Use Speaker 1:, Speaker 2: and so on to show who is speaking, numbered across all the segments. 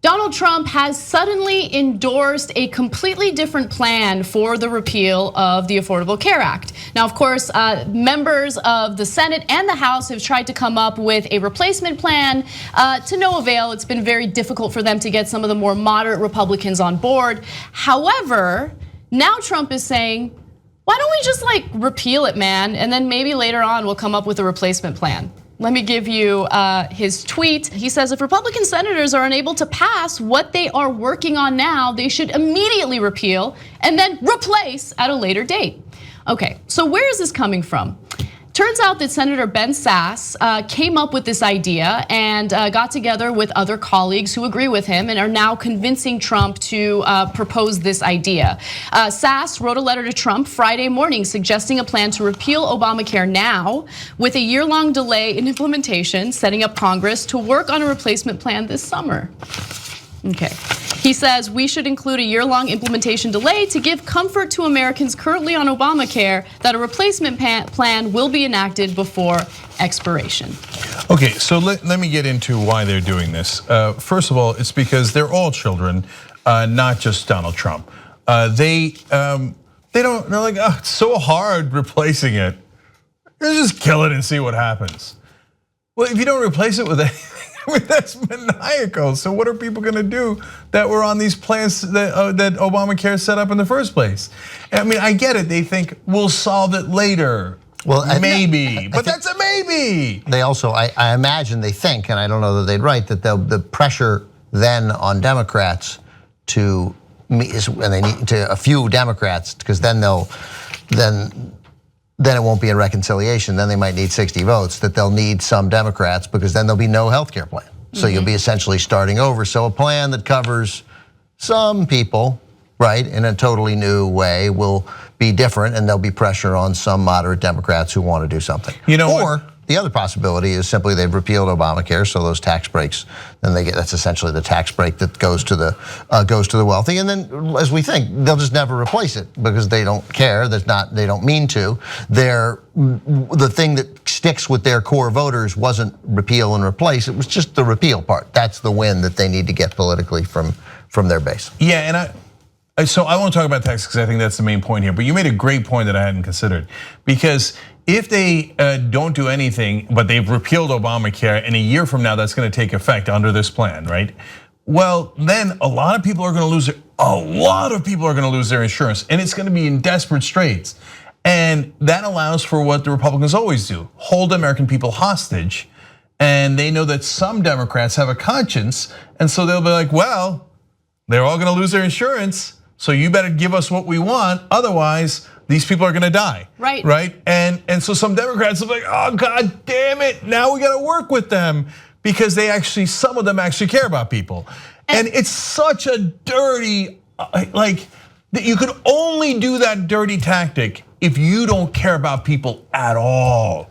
Speaker 1: Donald Trump has suddenly endorsed a completely different plan for the repeal of the Affordable Care Act. Now, of course, members of the Senate and the House have tried to come up with a replacement plan to no avail. It's been very difficult for them to get some of the more moderate Republicans on board. However, now Trump is saying, why don't we just repeal it, man? And then maybe later on we'll come up with a replacement plan. Let me give you his tweet. He says, if Republican senators are unable to pass what they are working on now, they should immediately repeal and then replace at a later date. Okay, so where is this coming from? Turns out that Senator Ben Sasse came up with this idea and got together with other colleagues who agree with him and are now convincing Trump to propose this idea. Sasse wrote a letter to Trump Friday morning suggesting a plan to repeal Obamacare now with a year-long delay in implementation, setting up Congress to work on a replacement plan this summer. Okay. He says we should include a year-long implementation delay to give comfort to Americans currently on Obamacare that a replacement plan will be enacted before expiration.
Speaker 2: Okay, so let me get into why they're doing this. First of all, it's because they're all children, not just Donald Trump. They're like, oh, it's so hard replacing it. Let's just kill it and see what happens. Well, if you don't replace it with anything, I mean, that's maniacal. So what are people gonna do that were on these plans that Obamacare set up in the first place? I mean, I get it, they think we'll solve it later. Well, maybe, but that's a maybe.
Speaker 3: They also, I imagine they think, and I don't know that they'd write, that the pressure then on Democrats to meet, and they need to a few Democrats, because then it won't be a reconciliation. Then they might need 60 votes, that they'll need some Democrats because then there'll be no healthcare plan. So you'll be essentially starting over. So a plan that covers some people, right, in a totally new way will be different, and there'll be pressure on some moderate Democrats who want to do something. Or the other possibility is simply they've repealed Obamacare, so those tax breaks, then they get, that's essentially the tax break that goes to the wealthy. And then, as we think, they'll just never replace it because they don't care. They don't mean to. The thing that sticks with their core voters wasn't repeal and replace. It was just the repeal part. That's the win that they need to get politically from their base.
Speaker 2: Yeah, and so I won't talk about taxes because I think that's the main point here. But you made a great point that I hadn't considered, because if they don't do anything, but they've repealed Obamacare, and a year from now that's going to take effect under this plan, right? Well, then a lot of people are going to lose their insurance, and it's going to be in desperate straits. And that allows for what the Republicans always do: hold American people hostage. And they know that some Democrats have a conscience, and so they'll be like, well, they're all going to lose their insurance, so you better give us what we want, otherwise these people are gonna die.
Speaker 1: Right.
Speaker 2: Right? And so some Democrats are like, oh, God damn it, now we gotta work with them, because some of them actually care about people. And it's such a dirty, you could only do that dirty tactic if you don't care about people at all.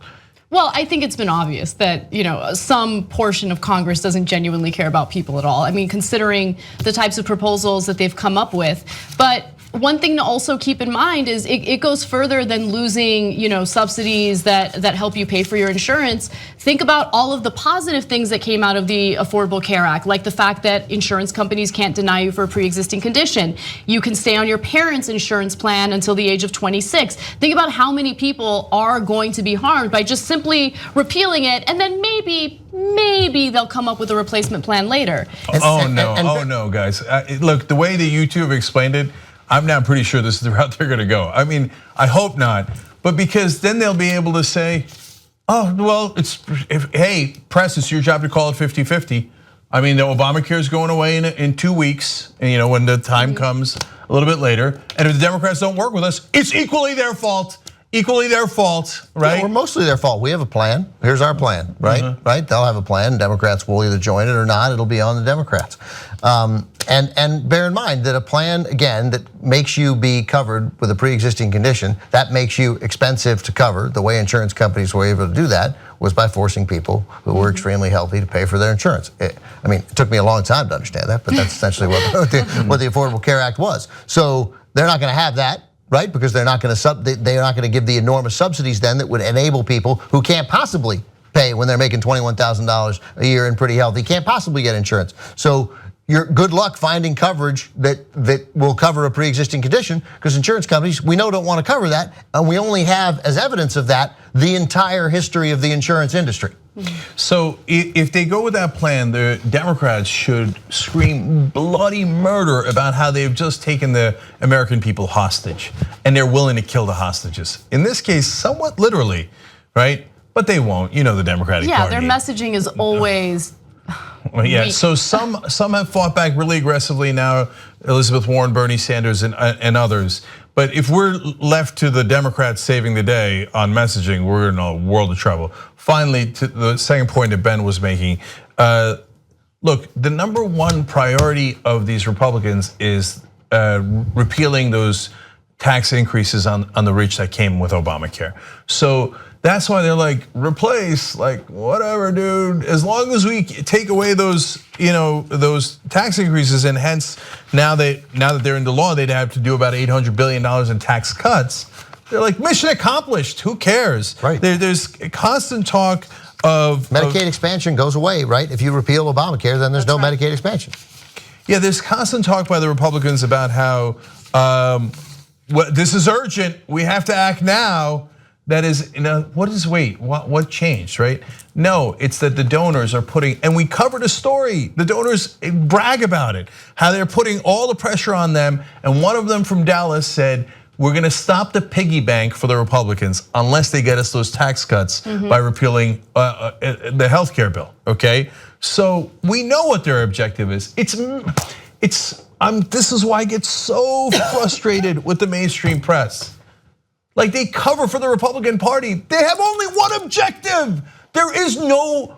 Speaker 1: Well, I think it's been obvious that some portion of Congress doesn't genuinely care about people at all. I mean, considering the types of proposals that they've come up with. But one thing to also keep in mind is it goes further than losing, subsidies that help you pay for your insurance. Think about all of the positive things that came out of the Affordable Care Act, like the fact that insurance companies can't deny you for a pre-existing condition. You can stay on your parents' insurance plan until the age of 26. Think about how many people are going to be harmed by just simply repealing it, and then maybe they'll come up with a replacement plan later.
Speaker 2: Oh no, guys! Look, the way that you two have explained it, I'm now pretty sure this is the route they're gonna go. I mean, I hope not, but because then they'll be able to say, oh, well, hey, press, it's your job to call it 50-50. I mean, the Obamacare is going away in 2 weeks, and when the time comes a little bit later, and if the Democrats don't work with us, it's equally their fault. Right?
Speaker 3: Or mostly their fault. We have a plan. Here's our plan, right? Right? They'll have a plan. Democrats will either join it or not. It'll be on the Democrats. And bear in mind that a plan, again, that makes you be covered with a pre-existing condition, that makes you expensive to cover. The way insurance companies were able to do that was by forcing people who were extremely healthy to pay for their insurance. It took me a long time to understand that, but that's essentially what the Affordable Care Act was. So they're not going to have that. Right, because they're not going to give the enormous subsidies then that would enable people who can't possibly pay when they're making $21,000 a year and pretty healthy, can't possibly get insurance. So you're good luck finding coverage that will cover a pre-existing condition, because insurance companies, we know, don't want to cover that, and we only have as evidence of that the entire history of the insurance industry.
Speaker 2: So if they go with that plan, the Democrats should scream bloody murder about how they've just taken the American people hostage and they're willing to kill the hostages. In this case, somewhat literally, right? But they won't. You know the Democratic Party.
Speaker 1: Yeah, their messaging is always.
Speaker 2: Well, yeah, so some have fought back really aggressively now, Elizabeth Warren, Bernie Sanders, and others. But if we're left to the Democrats saving the day on messaging, we're in a world of trouble. Finally, to the second point that Ben was making, look, the number one priority of these Republicans is repealing those tax increases on the rich that came with Obamacare. So that's why they're like, replace, like, whatever, dude. As long as we take away those, those tax increases, and hence now that they're into law, they'd have to do about $800 billion in tax cuts. They're like, mission accomplished. Who cares?
Speaker 3: Right.
Speaker 2: There's constant talk of
Speaker 3: Medicaid expansion goes away, right? If you repeal Obamacare, then there's no Medicaid expansion.
Speaker 2: Yeah, there's constant talk by the Republicans about how this is urgent. We have to act now. That is, what changed, right? No, it's that the donors are putting, and we covered a story, the donors brag about it, how they're putting all the pressure on them. And one of them from Dallas said, we're gonna stop the piggy bank for the Republicans unless they get us those tax cuts by repealing the healthcare bill, okay? So we know what their objective is. This is why I get so frustrated with the mainstream press. Like, they cover for the Republican Party. They have only one objective. There's no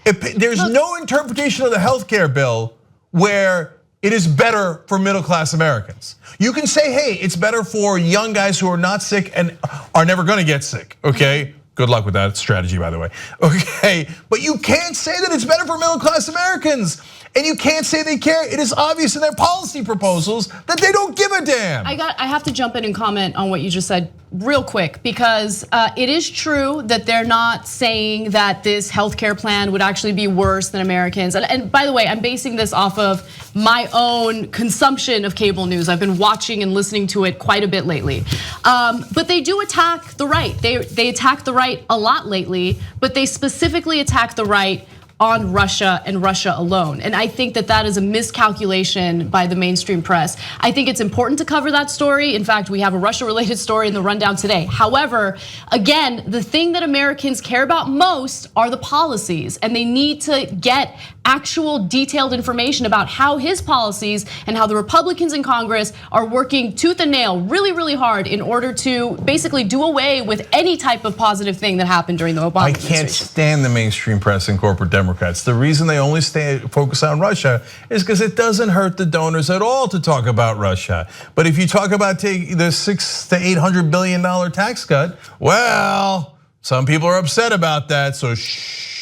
Speaker 2: interpretation of the healthcare bill where it is better for middle-class Americans. You can say, hey, it's better for young guys who are not sick and are never gonna get sick, okay? Good luck with that strategy, by the way. Okay, but you can't say that it's better for middle-class Americans. And you can't say they care. It is obvious in their policy proposals that they don't give a damn.
Speaker 1: I have to jump in and comment on what you just said real quick, because it is true that they're not saying that this healthcare plan would actually be worse than Americans. And by the way, I'm basing this off of my own consumption of cable news. I've been watching and listening to it quite a bit lately. But they do attack the right. They attack the right a lot lately, but they specifically attack the right on Russia and Russia alone. And I think that is a miscalculation by the mainstream press. I think it's important to cover that story. In fact, we have a Russia-related story in the rundown today. However, again, the thing that Americans care about most are the policies, and they need to get actual detailed information about how his policies and how the Republicans in Congress are working tooth and nail really, really hard in order to basically do away with any type of positive thing that happened during the Obama administration.
Speaker 2: I can't stand the mainstream press and corporate Democrats. The reason they only focus on Russia is because it doesn't hurt the donors at all to talk about Russia. But if you talk about taking the $600 to $800 billion tax cut, well, some people are upset about that, so shh.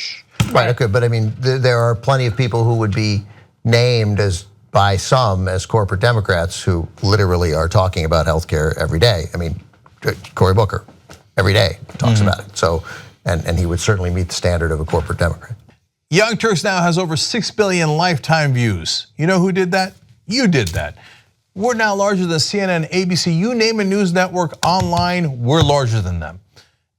Speaker 3: Right, okay, but I mean, there are plenty of people who would be named by some as corporate Democrats who literally are talking about healthcare every day. I mean, Cory Booker, every day talks about it. So, and he would certainly meet the standard of a corporate Democrat.
Speaker 2: Young Turks now has over 6 billion lifetime views. You know who did that? You did that. We're now larger than CNN, ABC, you name a news network online, we're larger than them.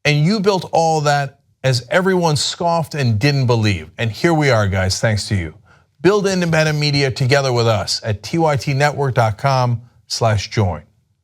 Speaker 2: And you built all that as everyone scoffed and didn't believe. And here we are, guys, thanks to you. Build independent media together with us at tytnetwork.com/join.